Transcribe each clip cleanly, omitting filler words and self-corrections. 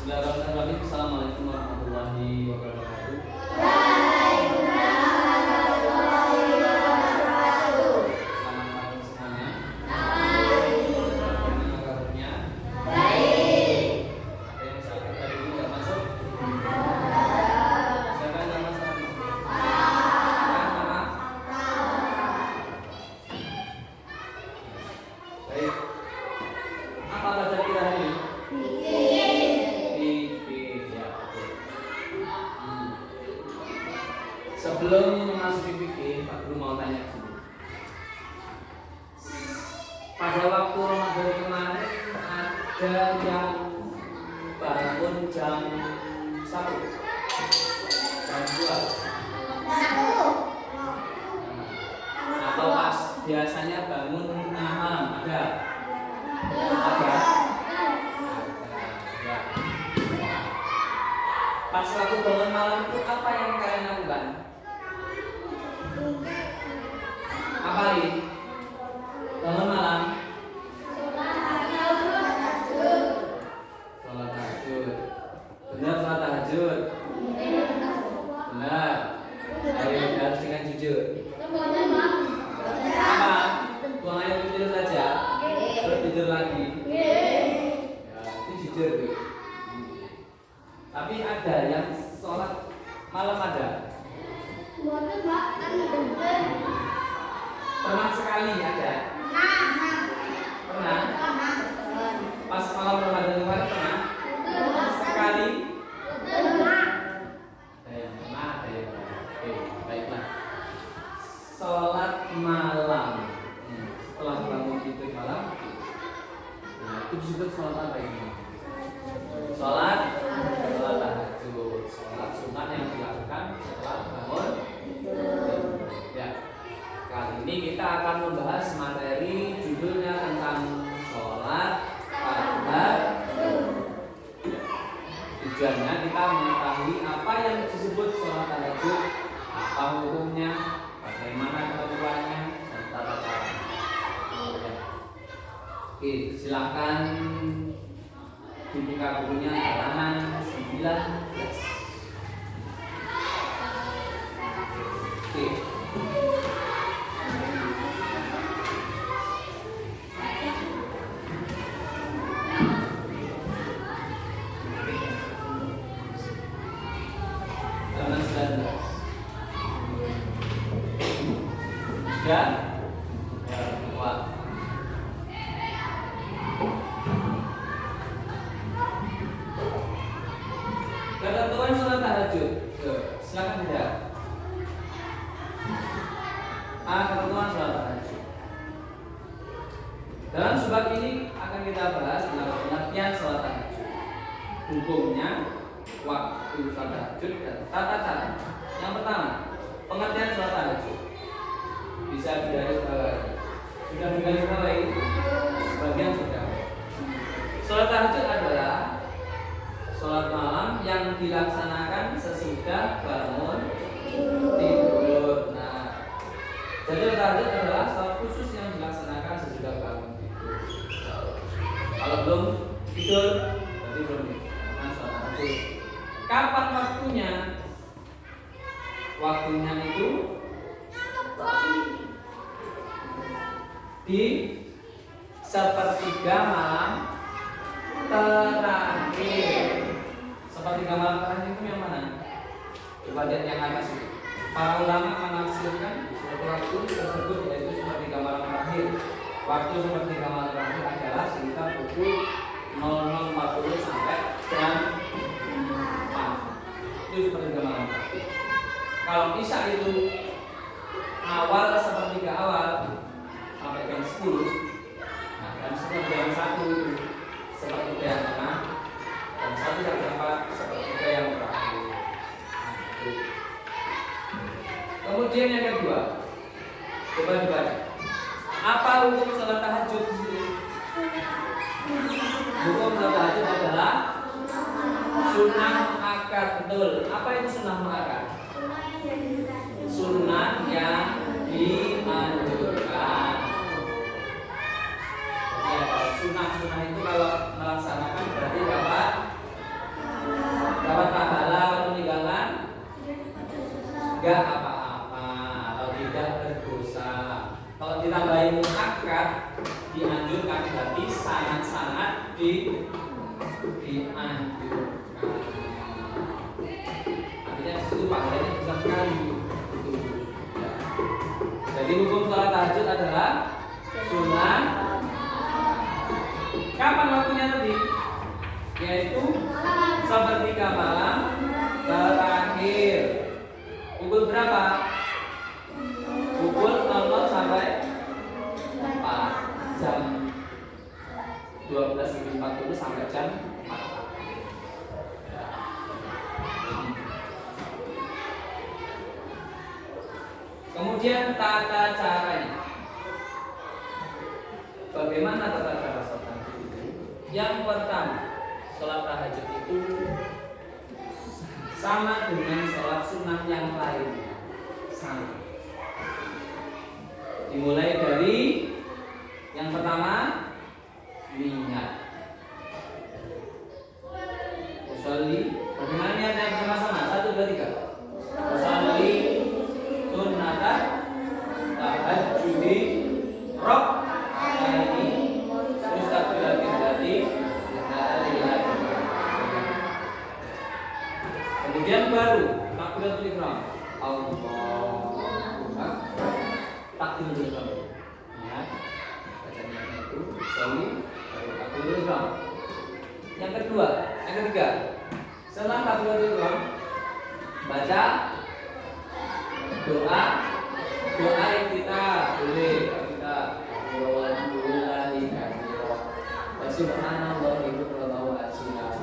Bismillahirrahmanirrahim. Assalamualaikum warahmatullahi wabarakatuh. Selamat pagi semuanya. Bagaimana kabarnya? Ada yang sakit hari ini nggak masuk? Siapa yang nggak masuk? Baik. Apa pelajaran kita hari ini? Sebelum memasuki fikih, Pak Guru mau tanya dulu. Pada waktu Ramadan kemarin ada yang bangun jam 1, jam 2, atau pas biasanya bangun tengah malam ada? Ada. Pas waktu bangun malam itu apa yang kalian lakukan? Apa ini? Bangun malam. Sholat tahajud. Benar sholat tahajud. Benar. Ayo harus dengan jujur. Apa? Buang air tidur saja. Terus tidur lagi. Ya, itu jujur tuh. Tapi ada yang sholat malam ada. Pernah sekali ada. Pernah. Pas malam Ramadan kemarin pernah. Sekali. Ada yang pernah, ada yang pernah. Oke, baiklah. Sholat malam. Setelah bangun tidur malam. Nah, itu disebut sholat apa ini? Sholat tahajud, sholat sunat yang dilakukan setelah bangun. Ya, kali ini kita akan membahas materi judulnya tentang sholat tahajud. Tujuannya kita mengetahui apa yang disebut sholat tahajud, apa hukumnya, bagaimana ketentuannya, dan tata caranya. Ya. Oke, silakan dibuka bukunya halaman 19. Oke. Halaman 19. Sudah? Ya, kuat. Ketentuan sholat tahajud. Silakan tidak. Ketentuan sholat tahajud. Dalam subbab ini akan kita bahas tentang pengertian sholat tahajud, hukumnya, waktu sholat tahajud, dan tata cara. Yang pertama, pengertian sholat tahajud. Bisa digarisbawahi. Sudah digarisbawahi? Sebagian sudah. Sholat tahajud adalah sholat malam yang dilaksanakan sesudah bangun tidur. Nah, jadi tahajud adalah sholat khusus yang dilaksanakan sesudah bangun tidur. Kalau belum tidur, berarti belum dilaksanakan sholat tahajud. Kapan waktunya? Waktunya itu di sepertiga malam terakhir. Sepertiga malam terakhir itu yang mana? Coba lihat yang atas itu. Para ulama menafsirkan suatu waktu tersebut yaitu sepertiga malam terakhir. Waktu sepertiga malam terakhir adalah sekitar pukul 00.40 sampai jam 4. Itu sepertiga malam terakhir. Kalau isya itu awal sepertiga awal sampai jam 10. Nah, jam 10 jam 1 itu sepertiga yang tengah, dan 1 sampai 4 sepertiga yang terakhir. Kemudian yang kedua, coba dibaca. Apa hukum sholat tahajud di sini? Hukum sholat tahajud adalah sunnah muakkad. Betul. Apa itu sunnah muakkad? Sunnah yang dianjurkan. Ya, sunnah itu kalau melaksanakan berarti dapat enggak apa-apa atau tidak berdosa. Kalau ditambahin muakkad dianjurkan, berarti sangat-sangat dianjurkan. Artinya itu pahalanya besar sekali. Gitu. Ya. Jadi hukum sholat tahajud adalah sunnah. Kapan waktunya tadi? Yaitu sepertiga malam terakhir. Pukul berapa? Pukul 00 sampai 4 jam 12.40 sampai jam 4. Kemudian tata caranya. Bagaimana tata cara sholat tahajud itu? Yang pertama, sholat tahajud itu sama dengan sholat sunnah yang lainnya, sama. Dimulai dari yang pertama, niat. Usolli, bagaimana niatnya bersama-sama? 1, 2, 3. Usolli sunnata tahajudi rakaataini mustaqbilal qiblati. Kemudian baru takbiratul ihram. Allahu Akbar. Takbiratul ihram. Niat, baca niatnya itu, sholli, baru takbiratul ihram. Yang ketiga, setelah takbiratul ihram baca doa yang kita boleh kita walhamdulillahi katsira wa subhanallahi wa asila.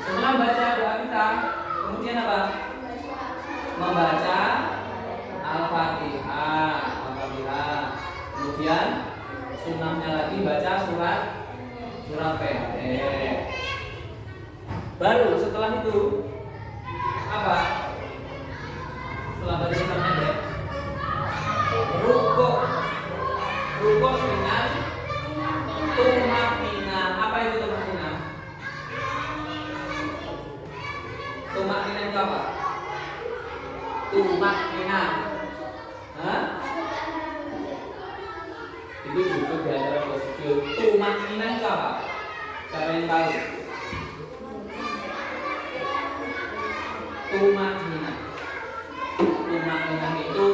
Setelah baca doa kita, kemudian apa? Membaca Al-Fatihah. Kemudian sunnahnya lagi baca surat pendek. Baru setelah itu apa? Setelah baca surat pendek, rukuk dengan tumakninah. Apa itu tumakninah? Tumakninah itu apa? Tumakninah. Itu duduk di antara dua sujud. Tumakninah itu apa? Siapa yang tahu? Tumakninah itu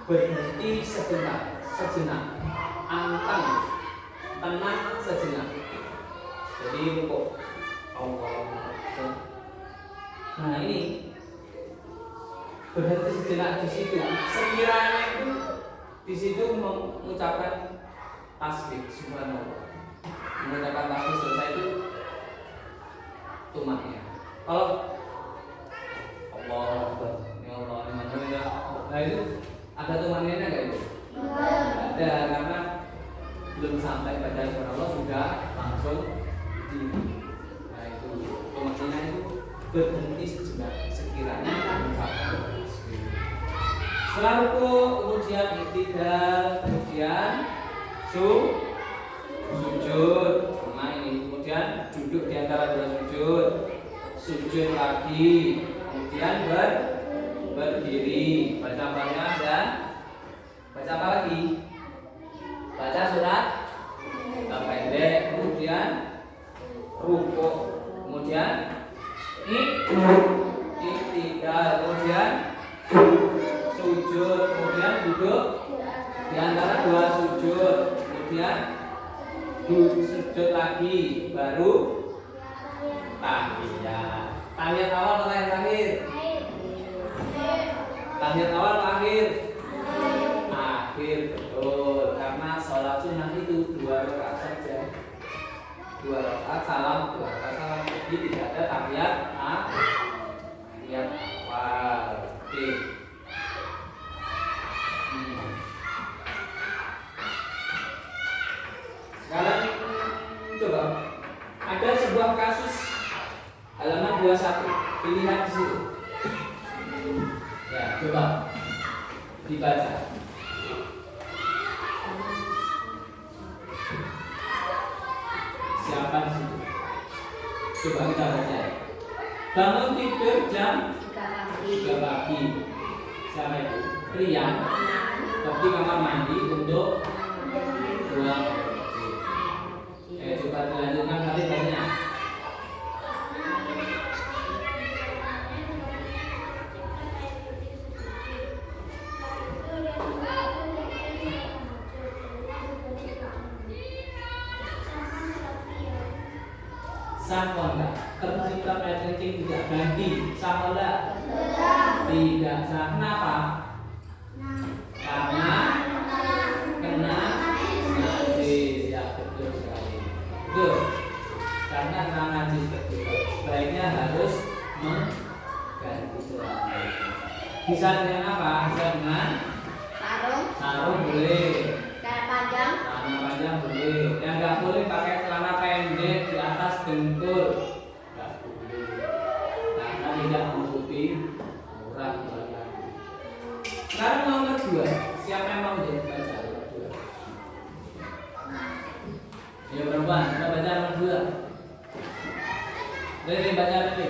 berhenti sejenak, anteng, tenang sejenak. Jadi rukuk. Nah ini berhenti sejenak di situ. Sekiranya itu di situ mengucapkan tasbih subhanallah, mengucapkan tasbih selesai itu tumaknya. Kalau Allah Akbar, ya Allah, nah itu ada tumaknya nggak itu? Ada, karena belum sampai baca subhanallah sudah langsung di. Nah itu tumaknya itu berhenti sejenak sekiranya mengucapkan tasbih. Setelah rukuk, kemudian i'tidal, kemudian sujud. Nah ini kemudian duduk di antara dua sujud lagi, kemudian berdiri, baca Fatihah dan baca apa lagi? Baca surat pendek, kemudian rukuk, kemudian i'tidal, kemudian sujud, kemudian duduk di antara dua sujud, kemudian sujud lagi, baru tahiyat. Tahiyat awal atau tahiyat akhir? Tahiyat awal atau akhir? Akhir, betul. Karena sholat sunnah itu 2 rakaat saja. 2 rakaat salam, 2 rakaat salam. Jadi tidak ada tahiyat awal. Oke. Sekarang coba ada sebuah kasus halaman 21, dilihat di situ. Ya, coba dibaca. Siapa di situ? Coba kita baca. Bangun tidur jam 3 pagi. Siapa itu? Rian. Pergi kamar mandi untuk buang. Coba dilanjutkan kalimatnya. Sakola tercipta kencing tidak ganti. Sakola tidak sah. Kenapa? Karena kena najis. Ya betul sekali. Betul. Karena kena najis betul. Sebaiknya harus mengganti celana. Bisa dengan apa? Bisa dengan sarung boleh. Celana panjang boleh. Yang nggak boleh pakai celana pendek di atas dengkul. Nggak boleh. Karena tidak menutupi aurat badan. Sekarang nomor 2. Siapa yang mau jadi baca nomor 2? Ya perempuan, kita baca nomor 2. Dari baca lagi.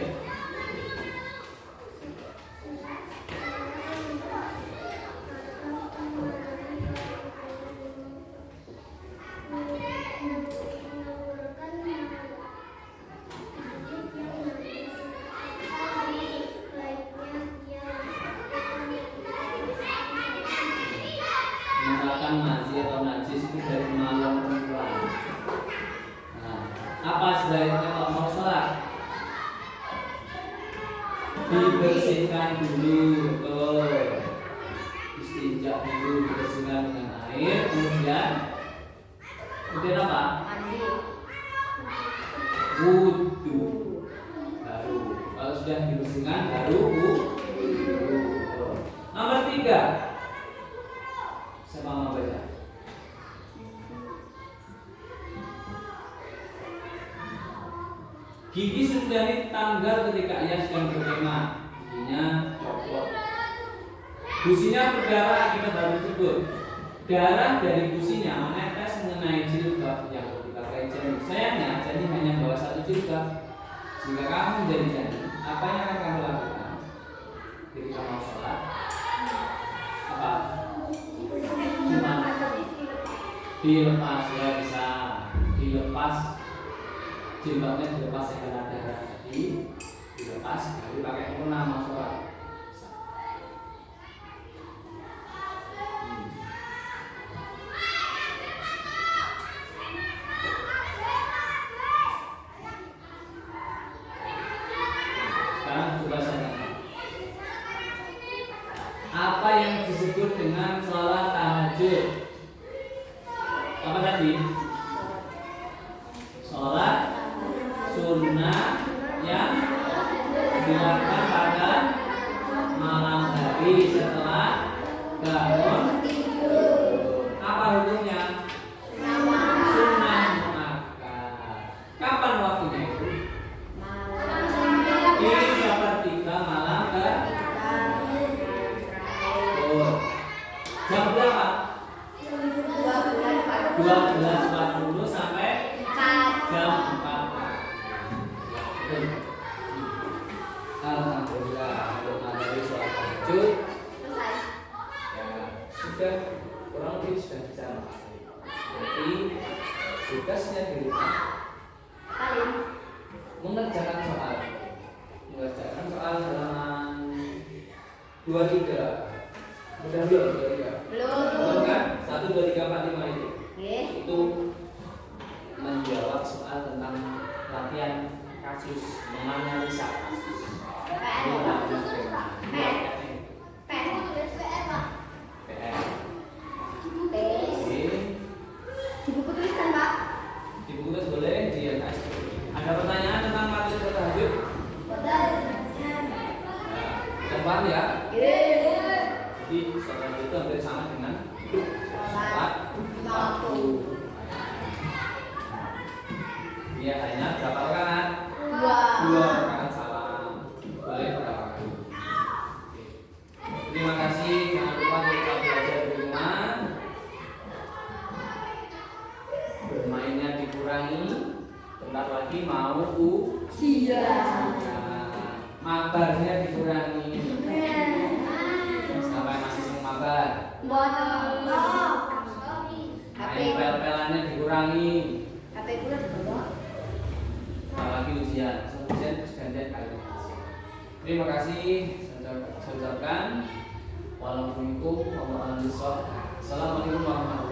Najis itu dari malam perempuan. Nah, apa sebaiknya kalau mau sholat? Dibersihkan dulu, istinja dulu, dibersihkan dengan air, kemudian apa? Wudhu. Baru, kalau sudah dibersihkan baru wudhu. Nomor 3. Siapa mau baca? Gigi sudah ditanggal ketika ia sedang berkemah. Giginya copot. Businya berdarah akibat hal tersebut. Darah dari businya menetes mengenai jilbab yang dipakai jani. Sayangnya jani hanya bawa 1 jilbab. Jika kamu menjadi jani, apa yang akan kamu lakukan ketika mau sholat? Apa? Cuma dilepas, ya bisa dilepas. Jilbabnya dilepas yang kena darah tadi, dilepas, jadi pakai mukena mau sholat. Sekarang coba saya tanya, apa yang disebut dengan sholat tahajud? Apa tadi? Sholat sunnah yang dilakukan pada malam hari setelah bangun tidur. Apa hukumnya? Sunnah muakkad. Kapan waktunya itu? Di sepertiga malam ke jam berapa? 12.40 sampai jam 4. Alhamdulillah, kalau dari sholat tahajud ya sudah kurang lebih sudah bisa menguasai. Jadi tugasnya di rumah mengerjakan soal halaman 23. Sudah belum 23? Belum kan? 1, 2, 3, 4, 5 itu. Itu menjawab soal tentang latihan kasus, menganalisa kasus. Di buku tulisan, Pak. Di buku tulis boleh, di LKS. Ada pertanyaan tentang materi tahajud? Cepat ya. Jadi sholat itu hampir sama dengan sholat waktu. Dia hanya berapa rakaat? 2 rakaat salam. Boleh berapa kali? mabarnya dikurangi. Siapa yang masih sering mabar? Main pel-pelannya dikurangi. HP pula dibawa. Apalagi ujian terus gantian kali. Terima kasih saya ucapkan. Wassalamualaikum warahmatullahi wabarakatuh.